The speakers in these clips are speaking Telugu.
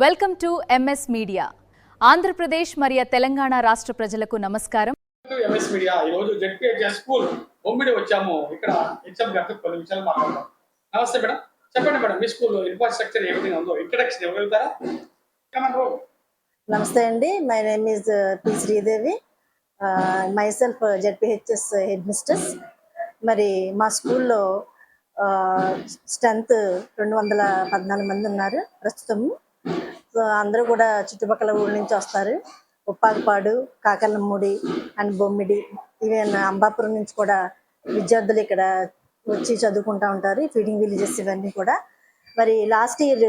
Welcome to MS media. Andhra Pradesh మరియు తెలంగాణ రాష్ట్ర ప్రజలకు నమస్కారం. ఎంఎస్ మీడియా ఈ రోజు జెడ్పీహెచ్ఎస్ స్కూల్ బొమ్మిడి వచ్చాము. ఇక్కడ హెచ్ఎం గారితో కొన్ని విషయాలు మాట్లాడదాం. నమస్తే మేడం, చెప్పండి మేడం, మీ స్కూల్లో ఇన్ఫ్రాస్ట్రక్చర్ ఏ విధంగా ఉందో ఇంట్రడక్షన్ ఇవ్వగలుగుతారా? నమస్తే అండి, my name is P Sridevi, my self ZPHS head misters. మరి మా స్కూల్లో స్ట్రెంత్ 214 మంది ఉన్నారు ప్రస్తుతము. సో అందరూ కూడా చుట్టుపక్కల ఊళ్ళ నుంచి వస్తారు. ఉప్పాగపాడు, కాకర్లమూడి అండ్ బొమ్మిడి, ఈవెన్ అంబాపురం నుంచి కూడా విద్యార్థులు ఇక్కడ వచ్చి చదువుకుంటూ ఉంటారు. ఫీడింగ్ విలేజెస్ ఇవన్నీ కూడా. మరి లాస్ట్ ఇయర్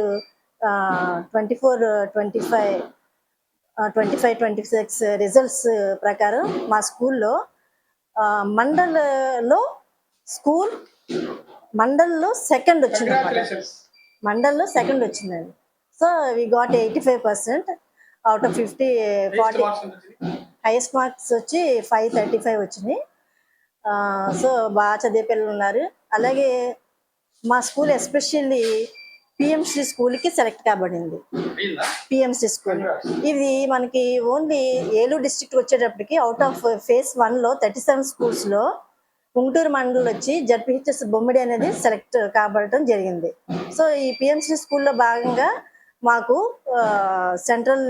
24-25-26 రిజల్ట్స్ ప్రకారం మా స్కూల్లో మండల్లో సెకండ్ వచ్చింది. మండల్లో సెకండ్ వచ్చిందండి. So we got 85% out of 40 highest marks వచ్చి 535 వచ్చినాయి. సో బాగా చదివే పిల్లలు ఉన్నారు. అలాగే మా స్కూల్ ఎస్పెషల్లీ పిఎంసి స్కూల్కి సెలెక్ట్ కాబడింది. పిఎంసి స్కూల్ ఇది మనకి ఓన్లీ ఏలూరు డిస్ట్రిక్ట్ వచ్చేటప్పటికి అవుట్ ఆఫ్ ఫేజ్ 1లో 37 స్కూల్స్లో గుంటూరు మండలం వచ్చి జడ్పీహెచ్ఎస్ బొమ్మిడి అనేది సెలెక్ట్ కాబడటం జరిగింది. సో ఈ పిఎంసి స్కూల్లో భాగంగా మాకు సెంట్రల్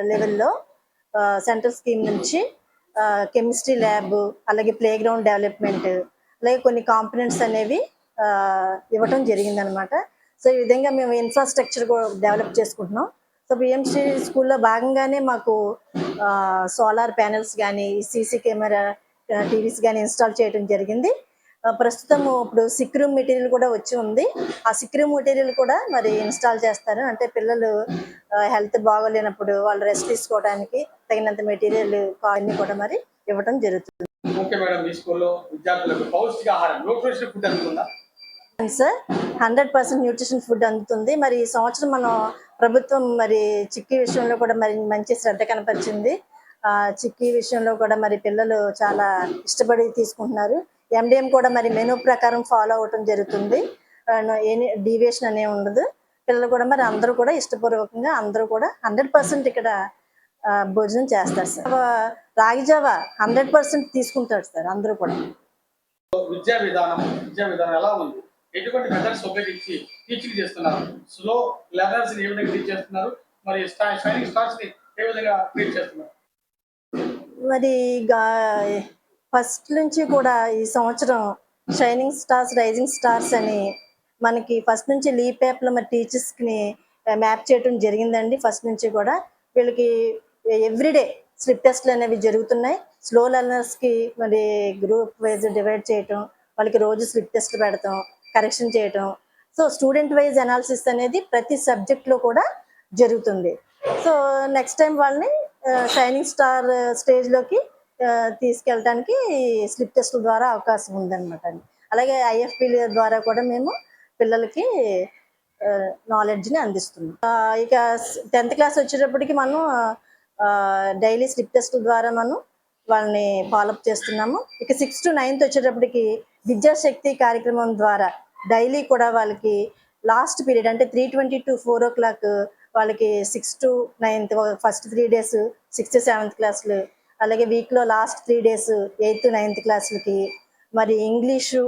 లెవెల్లో సెంట్రల్ స్కీమ్ నుంచి కెమిస్ట్రీ ల్యాబ్, అలాగే ప్లే గ్రౌండ్ డెవలప్మెంట్, అలాగే కొన్ని కాంపనెంట్స్ అనేవి ఇవ్వటం జరిగిందనమాట. సో ఈ విధంగా మేము ఇన్ఫ్రాస్ట్రక్చర్ కూడా డెవలప్ చేసుకుంటున్నాం. సో పిఎంసి స్కూల్లో భాగంగానే మాకు సోలార్ ప్యానెల్స్ కానీ, సీసీ కెమెరా టీవీస్ కానీ ఇన్స్టాల్ చేయడం జరిగింది. ప్రస్తుతం ఇప్పుడు సిక్ రూమ్ మెటీరియల్ కూడా వచ్చి ఉంది. ఆ సిక్ రూమ్ మెటీరియల్ కూడా మరి ఇన్స్టాల్ చేస్తారు. అంటే పిల్లలు హెల్త్ బాగోలేనప్పుడు వాళ్ళు రెస్ట్ తీసుకోవడానికి తగినంత మెటీరియల్ అన్ని కూడా మరి ఇవ్వడం జరుగుతుంది. సార్ 100% న్యూట్రిషన్ ఫుడ్ అందుతుంది. మరి ఈ సంవత్సరం మనం ప్రభుత్వం మరి చిక్కీ విషయంలో కూడా మరి మంచి శ్రద్ధ కనపరిచింది. చిక్కీ విషయంలో కూడా మరి పిల్లలు చాలా ఇష్టపడి తీసుకుంటున్నారు. ఎండిఎం కూడా మరి మెనూ ప్రకారం ఫాలో అవటం జరుగుతుంది. డీవియేషన్ అనే ఉండదు. పిల్లలు కూడా మరి అందరూ కూడా ఇష్టపూర్వకంగా అందరూ కూడా 100% ఇక్కడ భోజనం చేస్తారు సార్. రాగిజావా 100% తీసుకుంటారు సార్ అందరూ కూడా. విద్యా విధానం ఎలా ఉంది? ఎటువంటి మెథడ్స్ ఉపయోగించి టీచింగ్ చేస్తున్నారు? స్లో లెర్నర్స్ ఏ విధంగా టీచ్ చేస్తున్నారు? మరి షైనింగ్ స్టార్స్ ని ఏ విధంగా ట్రీట్ చేస్తున్నారు? మరి ఫస్ట్ నుంచి కూడా ఈ సంవత్సరం షైనింగ్ స్టార్స్, రైజింగ్ స్టార్స్ అని మనకి ఫస్ట్ నుంచి లీప్ యాప్లో మరి టీచర్స్కి మ్యాప్ చేయడం జరిగిందండి. ఫస్ట్ నుంచి కూడా వీళ్ళకి ఎవ్రీడే స్లిప్ టెస్ట్లు అనేవి జరుగుతున్నాయి. స్లో లెర్నర్స్కి మరి గ్రూప్ వైజ్ డివైడ్ చేయటం, వాళ్ళకి రోజు స్లిప్ టెస్ట్ పెడతాం, కరెక్షన్ చేయటం. సో స్టూడెంట్ వైజ్ అనాలిసిస్ అనేది ప్రతి సబ్జెక్ట్లో కూడా జరుగుతుంది. సో నెక్స్ట్ టైం వాళ్ళని షైనింగ్ స్టార్ స్టేజ్లోకి తీసుకెళ్ళడానికి స్లిప్ టెస్ట్ల ద్వారా అవకాశం ఉందన్నమాట. అలాగే ఐఎఫ్పీల ద్వారా కూడా మేము పిల్లలకి నాలెడ్జ్ని అందిస్తున్నాం. ఇక 10th క్లాస్ వచ్చేటప్పటికి మనం డైలీ స్లిప్ టెస్ట్ల ద్వారా మనం వాళ్ళని ఫాలోఅప్ చేస్తున్నాము. ఇక 6th to 9th వచ్చేటప్పటికి విద్యాశక్తి కార్యక్రమం ద్వారా డైలీ కూడా వాళ్ళకి లాస్ట్ పీరియడ్ అంటే 3:20 to 4 o'clock వాళ్ళకి 6th to 9th first 3 days 6th to 7th క్లాసులు, అలాగే వీక్లో last 3 days 8th to 9th క్లాసులకి మరి ఇంగ్లీషు,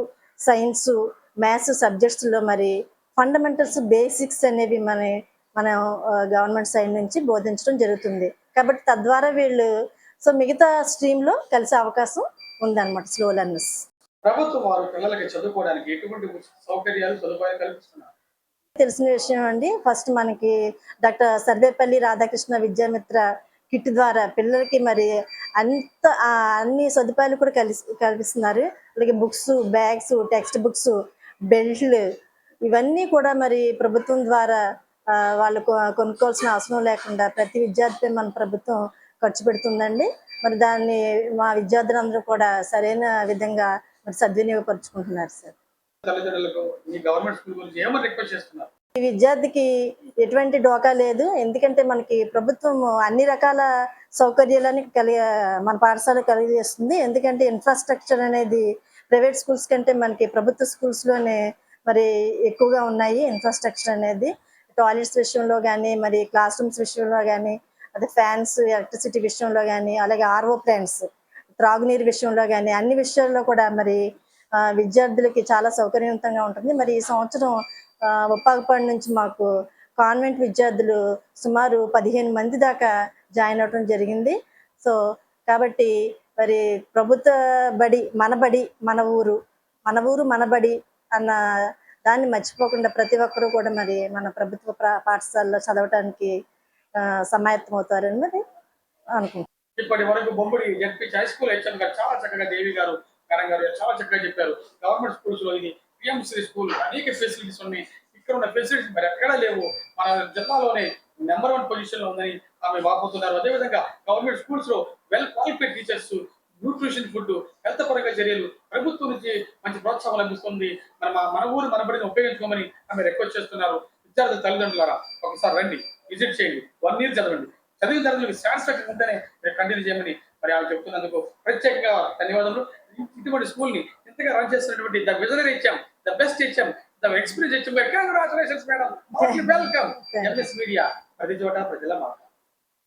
సైన్సు, మ్యాథ్స్ సబ్జెక్ట్స్లో మరి ఫండమెంటల్స్, బేసిక్స్ అనేవి మనం గవర్నమెంట్ సైడ్ నుంచి బోధించడం జరుగుతుంది. కాబట్టి తద్వారా వీళ్ళు సో మిగతా స్ట్రీమ్లో కలిసే అవకాశం ఉందన్నమాట స్లో లెర్నర్స్. ప్రభుత్వం వారు పిల్లలకి చదువుకోవడానికి ఎటువంటి సౌకర్యాలు, సదుపాయాలు కల్పిస్తున్నారు? తెలిసిన విషయం అండి. ఫస్ట్ మనకి డాక్టర్ సర్వేపల్లి రాధాకృష్ణ విద్యామిత్ర కిట్ ద్వారా పిల్లలకి మరి అన్ని సదుపాయాలు కూడా కల్పిస్తున్నారు. అలాగే బుక్స్, బ్యాగ్స్, టెక్స్ట్ బుక్స్, బెల్ట్లు ఇవన్నీ కూడా మరి ప్రభుత్వం ద్వారా వాళ్ళు కొనుక్కోవాల్సిన అవసరం లేకుండా ప్రతి విద్యార్థి మన ప్రభుత్వం ఖర్చు పెడుతుందండి. మరి దాన్ని మా విద్యార్థులందరూ కూడా సరైన విధంగా మరి సద్వినియోగపరుచుకుంటున్నారు సార్. ఈ విద్యార్థికి ఎటువంటి డోకా లేదు. ఎందుకంటే మనకి ప్రభుత్వం అన్ని రకాల సౌకర్యాలని మన పాఠశాల కలిగజేస్తుంది. ఎందుకంటే ఇన్ఫ్రాస్ట్రక్చర్ అనేది ప్రైవేట్ స్కూల్స్ కంటే మనకి ప్రభుత్వ స్కూల్స్లోనే మరి ఎక్కువగా ఉన్నాయి ఇన్ఫ్రాస్ట్రక్చర్ అనేది. టాయిలెట్స్ విషయంలో కానీ, మరి క్లాస్ రూమ్స్ విషయంలో కానీ, అదే ఫ్యాన్స్, ఎలక్ట్రిసిటీ విషయంలో కానీ, అలాగే ఆర్ఓ ప్లాంట్స్, త్రాగునీరు విషయంలో కానీ, అన్ని విషయాల్లో కూడా మరి విద్యార్థులకి చాలా సౌకర్యవంతంగా ఉంటుంది. మరి ఈ సంవత్సరం ఉప్పాగపాడు నుంచి మాకు కాన్వెంట్ విద్యార్థులు సుమారు 15 మంది దాకా జాయిన్ అవ్వడం జరిగింది. సో కాబట్టి మరి ప్రభుత్వ బడి మన ఊరు మన బడి అన్న దాన్ని మర్చిపోకుండా ప్రతి ఒక్కరూ కూడా మరి మన ప్రభుత్వ పాఠశాలలో చదవటానికి సమాయత్తమవుతారని మరి అనుకుంటున్నాను. ఇప్పటి వరకు Bommadi ZPH high school HM గారు చాలా చక్కగా, దేవి గారు మేడం గారు చాలా చక్కగా చెప్పారు. గవర్నమెంట్ స్కూల్స్ లో ఇది పిఎంశ్రీ స్కూల్, అనేక ఫెసిలిటీస్ ఉన్నాయి. ఇక్కడ ఉన్న ఫెసిలిటీస్ మరి ఎక్కడా లేవు. మన జిల్లాలోనే నెంబర్ 1 పొజిషన్ లో ఉందని ఆమె వాపోతున్నారు. అదేవిధంగా గవర్నమెంట్ స్కూల్స్ లో well qualified teachers, nutrition food, health పరంగా చర్యలు, ప్రభుత్వం నుంచి మంచి ప్రోత్సాహం లభిస్తుంది. మన ఊరు మన బడిని ఉపయోగించుకోమని ఆమె రిక్వెస్ట్ చేస్తున్నారు. విద్యార్థుల తల్లిదండ్రులారా ఒకసారి రండి, విజిట్ చేయండి, 1 year చదవండి. చదివిన తర్వాత మీకు సాటిస్ఫాక్షన్ ఉంటేనే మీరు కంటిన్యూ చేయమని మరి ఆమె చెప్తున్నందుకు ప్రత్యేకంగా ధన్యవాదాలు. ఇటువంటి స్కూల్ ని ఇంతగా రన్ చేస్తున్నటువంటి the visionary HM, the best HM, the experience HM, congratulations madam, welcome. MS media ప్రతి చోట ప్రజల మాట.